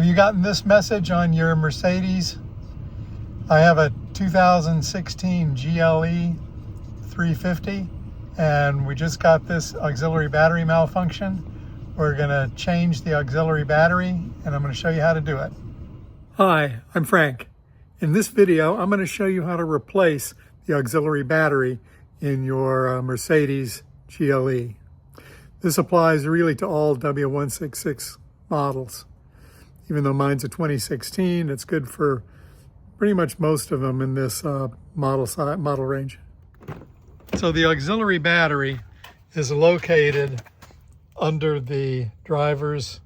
Have you gotten this message on your Mercedes? I have a 2016 GLE 350 and we just got this auxiliary battery malfunction. We're gonna change the auxiliary battery and I'm gonna show you how to do it. Hi, I'm Frank. In this video, I'm gonna show you how to replace the auxiliary battery in your Mercedes GLE. This applies really to all W166 models. Even though mine's a 2016, it's good for pretty much most of them in this model range. So the auxiliary battery is located under the driver's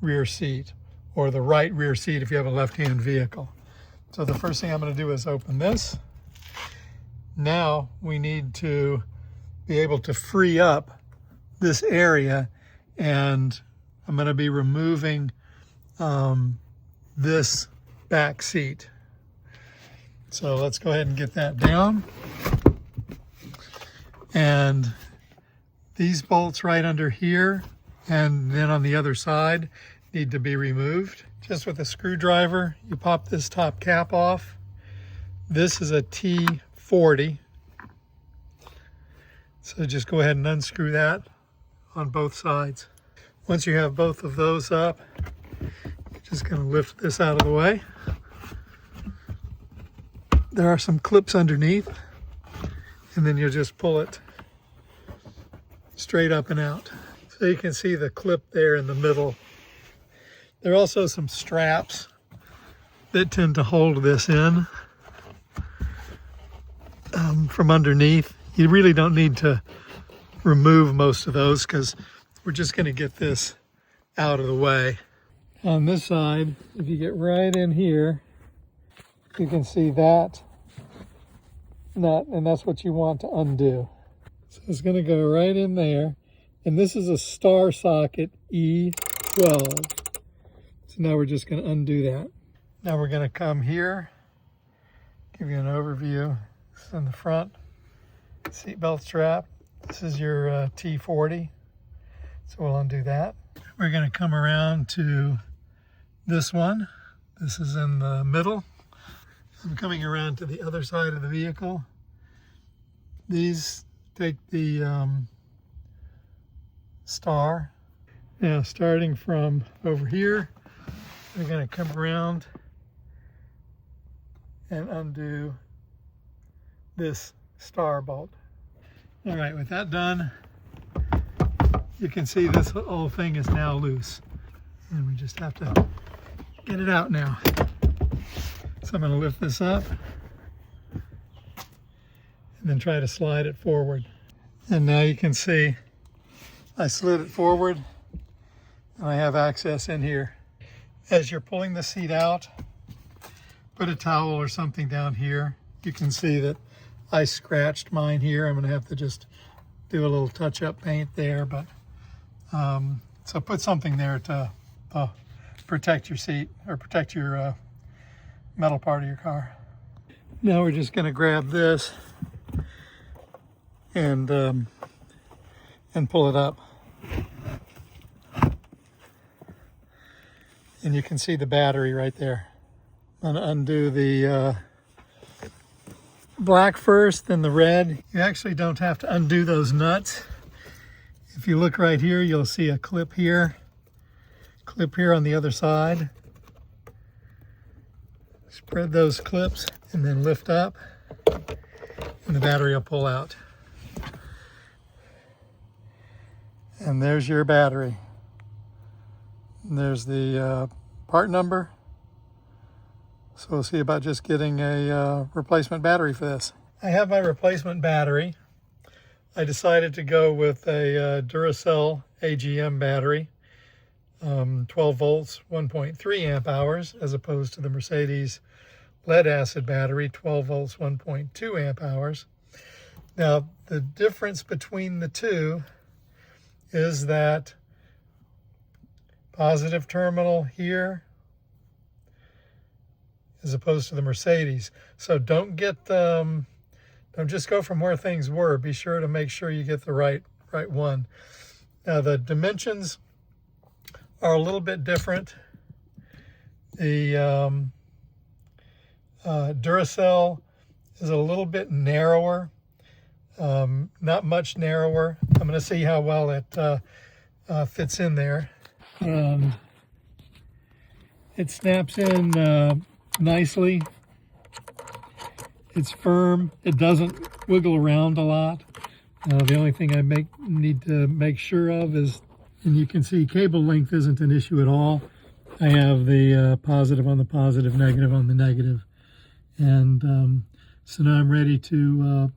rear seat, or the right rear seat if you have a left-hand vehicle. So the first thing I'm going to do is open this. Now we need to be able to free up this area, and I'm going to be removing this back seat. So let's go ahead and get that down. And these bolts right under here and then on the other side need to be removed. Just with a screwdriver, you pop this top cap off. This is a T40. So just go ahead and unscrew that on both sides. Once you have both of those up, you're just going to lift this out of the way. There are some clips underneath, and then you'll just pull it straight up and out. So you can see the clip there in the middle. There are also some straps that tend to hold this in from underneath. You really don't need to remove most of those because we're just going to get this out of the way. On this side, if you get right in here, you can see that nut, and that's what you want to undo. So it's going to go right in there, and this is a star socket E12. So now we're just going to undo that. Now we're going to come here, give you an overview. This is in the front seatbelt strap. This is your T40. So we'll undo that. We're going to come around to this one. This is in the middle. I'm coming around to the other side of the vehicle. These take the star. Now starting from over here, we're going to come around and undo this star bolt. All right, with that done, you can see this whole thing is now loose. And we just have to get it out now. So I'm going to lift this up and then try to slide it forward. And now you can see I slid it forward and I have access in here. As you're pulling the seat out, put a towel or something down here. You can see that I scratched mine here. I'm going to have to just do a little touch-up paint there, but so put something there to protect your seat or protect your metal part of your car. Now we're just going to grab this and pull it up. And you can see the battery right there. I'm going to undo the black first, then the red. You actually don't have to undo those nuts. If you look right here, you'll see a clip here on the other side. Spread those clips and then lift up and the battery will pull out. And there's your battery. And there's the part number. So we'll see about just getting a replacement battery for this. I have my replacement battery. I decided to go with a Duracel AGM battery, 12 volts, 1.3 amp hours, as opposed to the Mercedes lead acid battery, 12 volts, 1.2 amp hours. Now, the difference between the two is that positive terminal here as opposed to the Mercedes. So don't just go from where things were. Be sure to make sure you get the right one. Now the dimensions are a little bit different. The Duracell is a little bit narrower, not much narrower. I'm going to see how well it fits in there. And it snaps in nicely. It's firm. It doesn't wiggle around a lot. The only thing I need to make sure of is, and you can see cable length isn't an issue at all. I have the positive on the positive, negative on the negative. And so now I'm ready to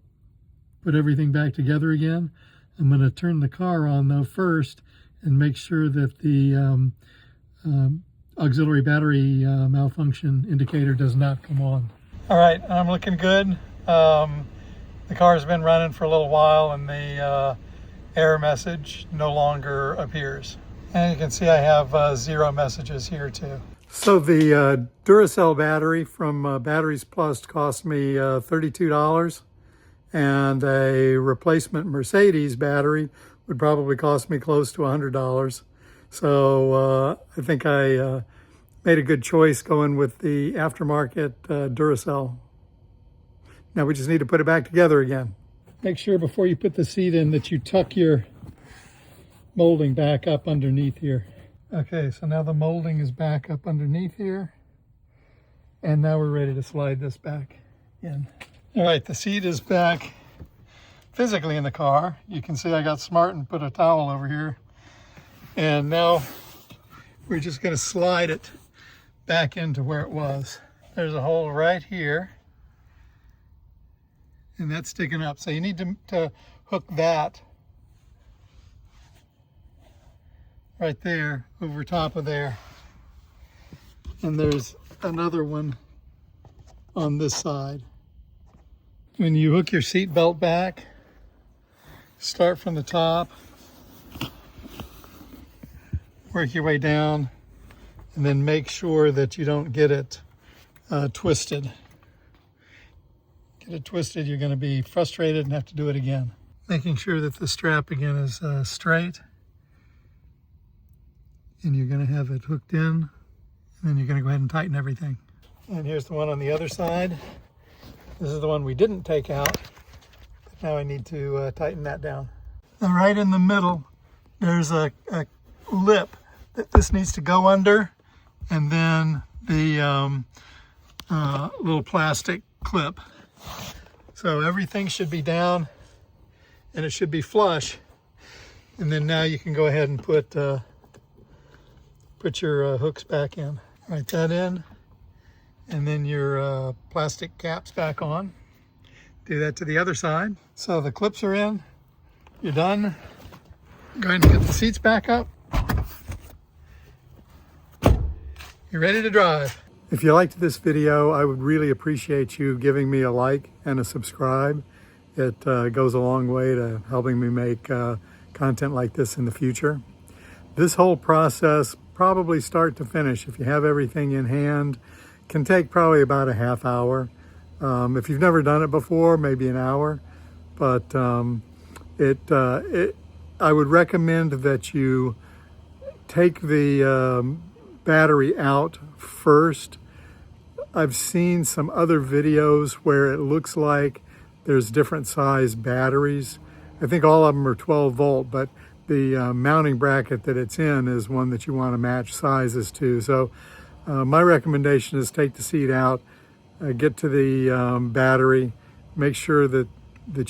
put everything back together again. I'm going to turn the car on though first and make sure that the auxiliary battery malfunction indicator does not come on. All right, I'm looking good. The car's been running for a little while and the error message no longer appears. And you can see I have 0 messages here too. So the Duracell battery from Batteries Plus cost me $32, and a replacement Mercedes battery would probably cost me close to $100. So I think I made a good choice going with the aftermarket Duracell. Now we just need to put it back together again. Make sure before you put the seat in that you tuck your molding back up underneath here. Okay, so now the molding is back up underneath here. And now we're ready to slide this back in. All right, the seat is back physically in the car. You can see I got smart and put a towel over here. And now we're just going to slide it back into where it was. There's a hole right here. And that's sticking up. So you need to hook that right there over top of there. And there's another one on this side. When you hook your seat belt back, start from the top, work your way down, and then make sure that you don't get it twisted. Get it twisted, you're going to be frustrated and have to do it again. Making sure that the strap again is straight. And you're going to have it hooked in, and then you're going to go ahead and tighten everything. And here's the one on the other side. This is the one we didn't take out. Now I need to tighten that down. And right in the middle, there's a lip that this needs to go under, and then the little plastic clip. So everything should be down, and it should be flush. And then now you can go ahead and put your hooks back in. Right that in, and then your plastic caps back on. Do that to the other side. So the clips are in. You're done. Go ahead and get the seats back up. You're ready to drive. If you liked this video, I would really appreciate you giving me a like and a subscribe. It goes a long way to helping me make content like this in the future. This whole process, probably start to finish, if you have everything in hand, can take probably about a half hour. If you've never done it before, maybe an hour. But I would recommend that you take the battery out first. I've seen some other videos where it looks like there's different size batteries. I think all of them are 12 volt, but the mounting bracket that it's in is one that you want to match sizes to. So my recommendation is take the seat out, get to the battery, make sure that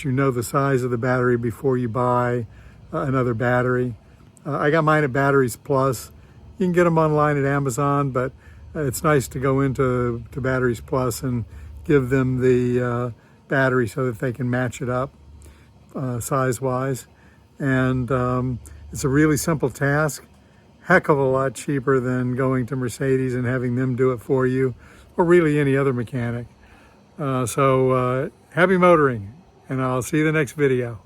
you know the size of the battery before you buy another battery. I got mine at Batteries Plus. You can get them online at Amazon, but it's nice to go into Batteries Plus and give them the battery so that they can match it up size-wise. And it's a really simple task, heck of a lot cheaper than going to Mercedes and having them do it for you, or really any other mechanic. So happy motoring, and I'll see you in the next video.